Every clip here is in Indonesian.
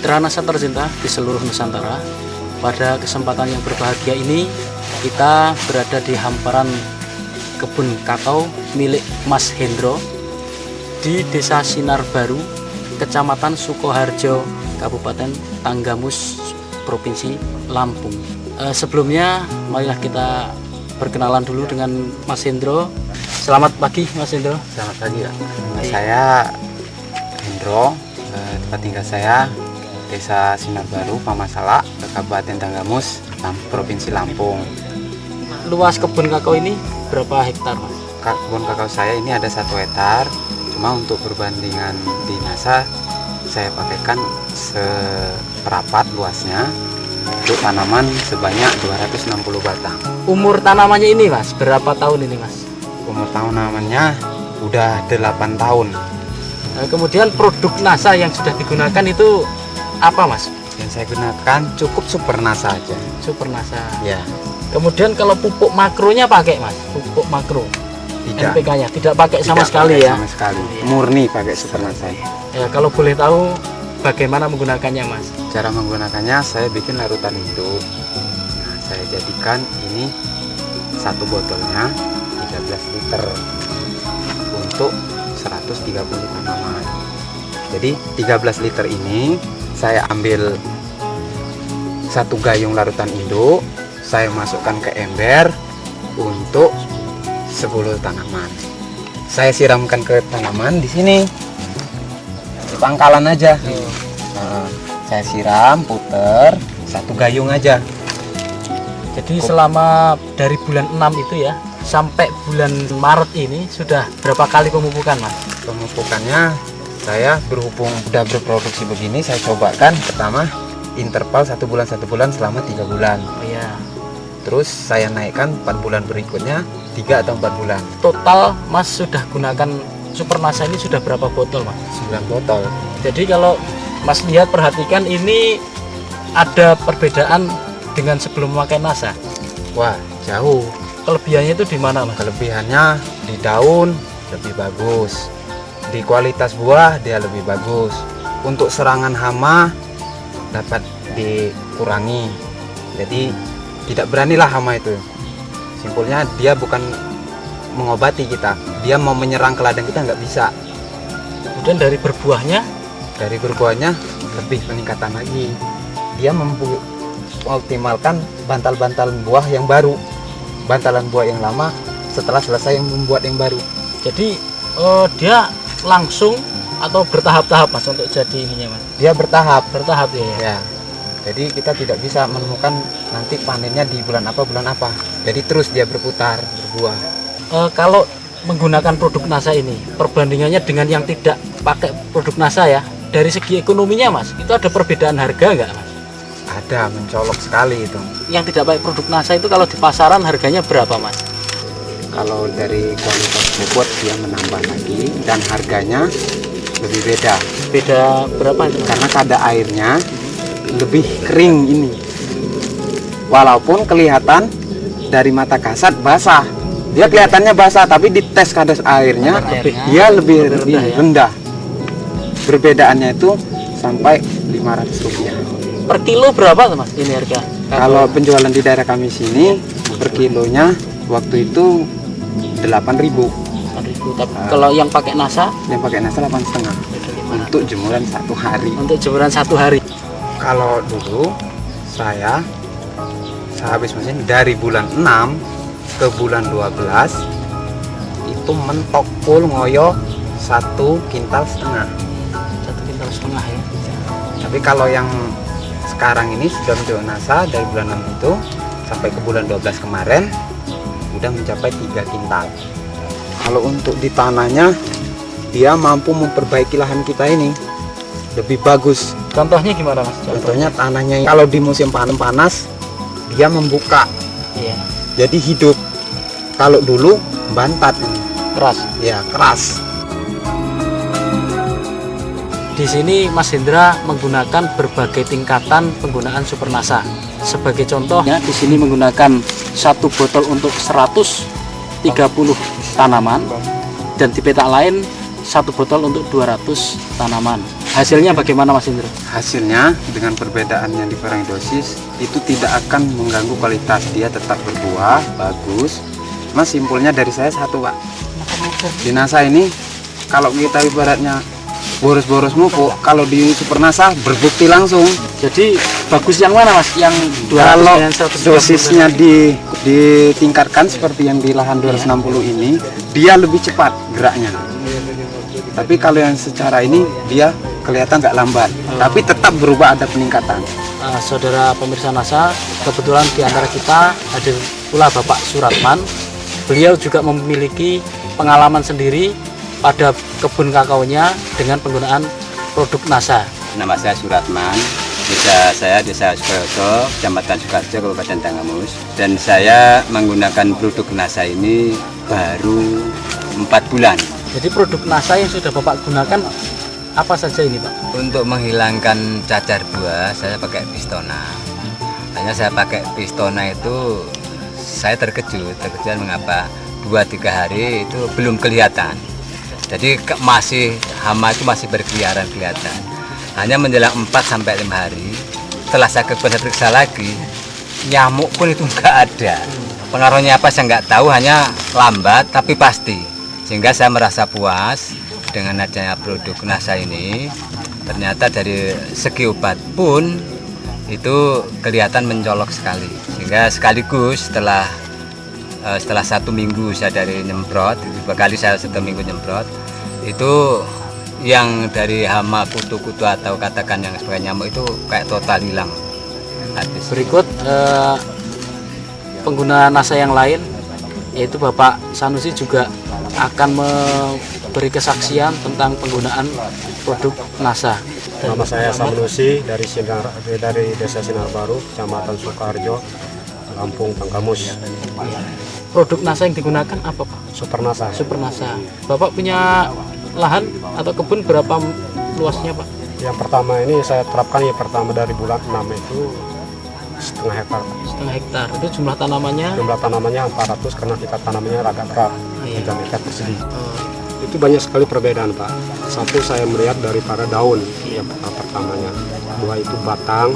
Mitra Nasa tercinta di seluruh Nusantara, pada kesempatan yang berbahagia ini kita berada di hamparan kebun kakao milik Mas Hendro di Desa Sinar Baru, Kecamatan Sukoharjo, Kabupaten Tanggamus, Provinsi Lampung. Sebelumnya marilah kita perkenalan dulu dengan Mas Hendro. Selamat pagi Mas Hendro. Selamat pagi ya. Saya Hendro, tempat tinggal saya Desa Sinar Baru, Pamasala, Kabupaten Tanggamus, Provinsi Lampung. Luas kebun kakao ini berapa hektar, Mas? Kebun kakao saya ini ada 1 hektar. Cuma untuk perbandingan di NASA, saya pakaikan seperapat luasnya untuk tanaman sebanyak 260 batang. Umur tanamannya ini, Mas, berapa tahun ini, Mas? Umur tanamannya udah 8 tahun. Kemudian produk NASA yang sudah digunakan itu apa, Mas? Yang saya gunakan cukup Super NASA aja. Super NASA. Ya. Kemudian kalau pupuk makronya pakai, Mas? Pupuk makro. Tidak. NPK-nya tidak pakai sama sekali ya? Sama sekali. Ya. Murni pakai Super NASA. Ya, kalau boleh tahu bagaimana menggunakannya, Mas? Cara menggunakannya, saya bikin larutan induk. Nah, saya jadikan ini 1 botolnya 13 liter untuk 130 tanaman. Jadi 13 liter ini saya ambil 1 gayung larutan induk, saya masukkan ke ember untuk 10 tanaman. Saya siramkan ke tanaman di sini, di pangkalan aja. Nah, saya siram, puter 1 gayung aja. Jadi selama dari bulan 6 itu ya sampai bulan Maret ini sudah berapa kali pemupukan, Mas? Pemupukannya, saya berhubung udah berproduksi begini, saya cobakan pertama interval 1 bulan selama 3 bulan. Iya. Terus saya naikkan 4 bulan berikutnya 3 atau 4 bulan. Total Mas sudah gunakan Super NASA ini sudah berapa botol, Mas? 9 botol. Jadi kalau Mas lihat, perhatikan, ini ada perbedaan dengan sebelum memakai NASA. Wah, jauh. Kelebihannya itu di mana, Mas? Kelebihannya di daun lebih bagus, di kualitas buah dia lebih bagus, untuk serangan hama dapat dikurangi. Jadi tidak beranilah hama itu. Simpulnya dia bukan mengobati kita, dia mau menyerang ke ladang kita nggak bisa. Kemudian dari berbuahnya Lebih peningkatan lagi, dia mengoptimalkan bantal-bantalan buah yang baru, bantalan buah yang lama setelah selesai membuat yang baru. jadi dia langsung atau bertahap-tahap, Mas, untuk jadi ininya, Mas? Dia bertahap Ya. ya. Jadi kita tidak bisa menemukan nanti panennya di bulan apa. Jadi terus dia berputar, berbuah. Kalau menggunakan produk NASA ini, perbandingannya dengan yang tidak pakai produk NASA ya, dari segi ekonominya, Mas, itu ada perbedaan harga nggak, Mas? Ada, mencolok sekali itu. Yang tidak pakai produk NASA itu kalau di pasaran harganya berapa, Mas? Kalau dari kualitas bobot dia menambah lagi dan harganya lebih beda. Beda berapa itu, Mas? Karena kadar airnya lebih kering ini. Walaupun kelihatan dari mata kasat basah, dia kelihatannya basah, tapi di tes kadar airnya dia lebih rendah. Perbedaannya itu sampai Rp500. Per kilo berapa tuh, Mas, ini harga? Kalau penjualan di daerah kami sini per kilonya waktu itu 8.000. Tapi kalau yang pakai NASA, Yang pakai NASA 8,5 untuk jemuran 1 hari. untuk jemuran 1 hari. Kalau dulu saya habis mesin dari bulan 6 ke bulan 12 itu mentok full ngoyo 1,5 kintal. 1,5 kintal ya. Tapi kalau yang sekarang ini sudah menjual NASA dari bulan 6 itu sampai ke bulan 12 kemarin udah mencapai 3 kintal. Kalau untuk di tanahnya, dia mampu memperbaiki lahan kita ini lebih bagus. Contohnya gimana, Mas? Contohnya tanahnya kalau di musim panas dia membuka, Iya. jadi hidup. Kalau dulu bantat ini, Keras. ya keras. Di sini Mas Hendra menggunakan berbagai tingkatan penggunaan Super NASA. Sebagai contohnya, di sini menggunakan 1 botol untuk 130 tanaman, dan di petak lain 1 botol untuk 200 tanaman. Hasilnya bagaimana Mas Hendro? Hasilnya dengan perbedaan yang dikurangi dosis itu tidak akan mengganggu kualitas, dia tetap berbuah bagus. Mas, simpulnya dari saya satu, Pak. Di NASA ini kalau kita ibaratnya boros-boros mupuk, kalau di Supernasa berbukti langsung. Jadi bagus yang mana Mas? Yang 200 Kalau dengan 130? dosisnya ditingkatkan seperti yang di lahan 260 ini, dia lebih cepat geraknya. Tapi kalau yang secara ini dia kelihatan nggak lambat, tapi tetap berubah, ada peningkatan. Saudara pemirsa NASA, kebetulan di antara kita hadir pula Bapak Suratman. Beliau juga memiliki pengalaman sendiri pada kebun kakaonya dengan penggunaan produk NASA. Nama saya Suratman, desa Sukoyoso, Kecamatan Sukarjo, Kabupaten Tanggamus. Dan saya menggunakan produk NASA ini baru 4 bulan. Jadi produk NASA yang sudah Bapak gunakan apa saja ini Pak? Untuk menghilangkan cacar buah, saya pakai Pistona. Hanya saya pakai Pistona itu, saya terkejut mengapa 2-3 hari itu belum kelihatan. Jadi masih hama itu masih berkeliaran kelihatan. Hanya menjelang 4-5 hari, setelah saya periksa lagi, nyamuk pun itu nggak ada. Pengaruhnya apa saya nggak tahu, hanya lambat tapi pasti. Sehingga saya merasa puas dengan adanya produk NASA ini. Ternyata dari segi obat pun itu kelihatan mencolok sekali. Sehingga sekaligus setelah 1 minggu saya dari nyemprot, 2 kali saya 1 minggu nyemprot, itu yang dari hama kutu-kutu atau katakan yang sebagai nyamuk itu kayak total hilang. Habis. Berikut pengguna NASA yang lain, yaitu Bapak Sanusi juga akan memberi kesaksian tentang penggunaan produk NASA. Nama saya Sanusi dari Desa Sinar Baru, Kecamatan Sukarjo, Lampung, Tanggamus. Produk NASA yang digunakan apa Pak? Supernasa. Supernasa. Bapak punya lahan atau kebun berapa luasnya Pak? Yang pertama ini saya terapkan pertama dari bulan 6 itu setengah hektar. Setengah hektar. Itu jumlah tanamannya? Jumlah tanamannya 400 karena kita tanamannya agak berat, Iya. 3 meter persegi. Itu banyak sekali perbedaan Pak. Satu, saya melihat daripada daun yang pertamanya. 2 itu batang,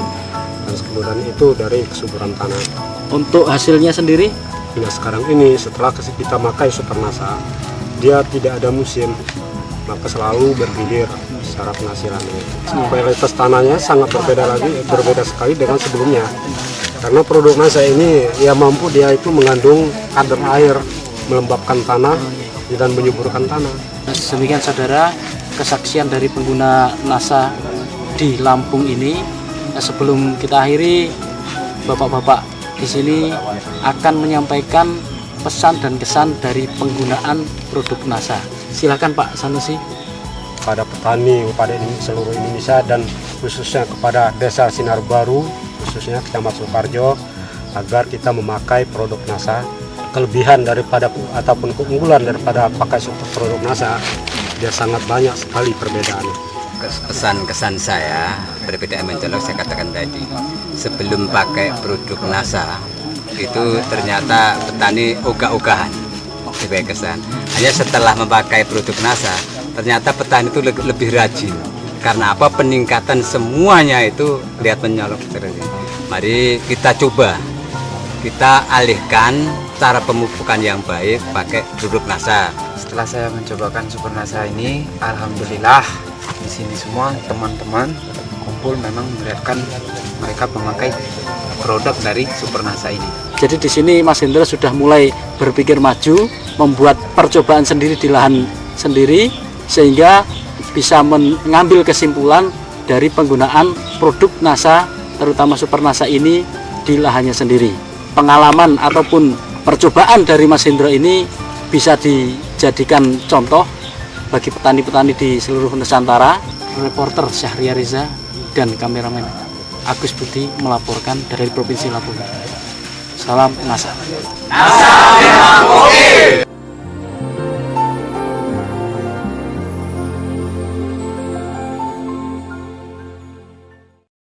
dan kemudian itu dari kesuburan tanah. Untuk hasilnya sendiri? Nah sekarang ini setelah kita pakai Supernasa, dia tidak ada musim, maka selalu bergilir secara penghasilannya. Kualitas tanahnya sangat berbeda sekali dengan sebelumnya. Karena produk NASA ini ya mampu dia itu mengandung kadar air, melembabkan tanah dan menyuburkan tanah. Demikian saudara, kesaksian dari pengguna NASA di Lampung ini. Sebelum kita akhiri, bapak-bapak di sini akan menyampaikan pesan dan kesan dari penggunaan produk NASA. Silakan Pak Sanusi. Pada petani, pada seluruh Indonesia dan khususnya kepada Desa Sinar Baru, khususnya Kecamatan Sukarjo, agar kita memakai produk NASA. Kelebihan daripada ataupun keunggulan daripada pakai produk NASA, dia sangat banyak sekali perbedaannya. Pesan kesan saya berbeda mencolok, saya katakan tadi, sebelum pakai produk NASA itu ternyata petani ogah-ogahan sebagai kesan. Hanya setelah memakai produk NASA ternyata petani itu lebih rajin. Karena apa? Peningkatan semuanya itu lihat menyolok terus. Mari kita coba, kita alihkan cara pemupukan yang baik pakai produk NASA. Setelah saya mencobakan Supernasa ini, alhamdulillah di sini semua teman-teman kumpul memang melihatkan mereka memakai produk dari Supernasa ini. Jadi di sini Mas Hendro sudah mulai berpikir maju, membuat percobaan sendiri di lahan sendiri, sehingga bisa mengambil kesimpulan dari penggunaan produk NASA, terutama Supernasa ini di lahannya sendiri. Pengalaman ataupun percobaan dari Mas Hendro ini bisa dijadikan contoh bagi petani-petani di seluruh Nusantara. Reporter Syahria Reza dan kameramen Agus Budi melaporkan dari Provinsi Lampung. Salam NASA. NASA Merah Putih.